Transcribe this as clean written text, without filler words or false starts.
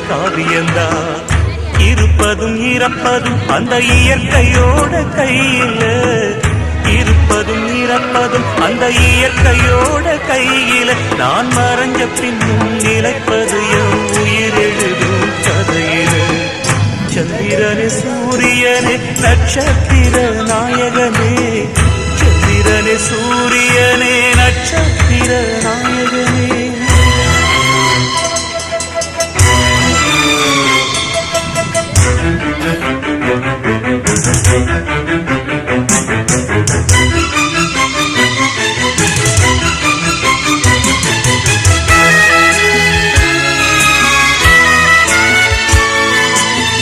காவியந்தான். இருப்பதும் இறப்பதும் அந்த இயற்கையோட கையில, இருப்பதும் இறப்பதும் அந்த இயற்கையோட கையில. நான் மறைஞ்ச பின்னும் நிலைப்பது என் உயிர் எழுதும் கதையில. சந்திரனே சூரியனே நட்சத்திர நாயகனே, சந்திரனே சூரியனே நட்சத்திர நாயகனே. Thank you.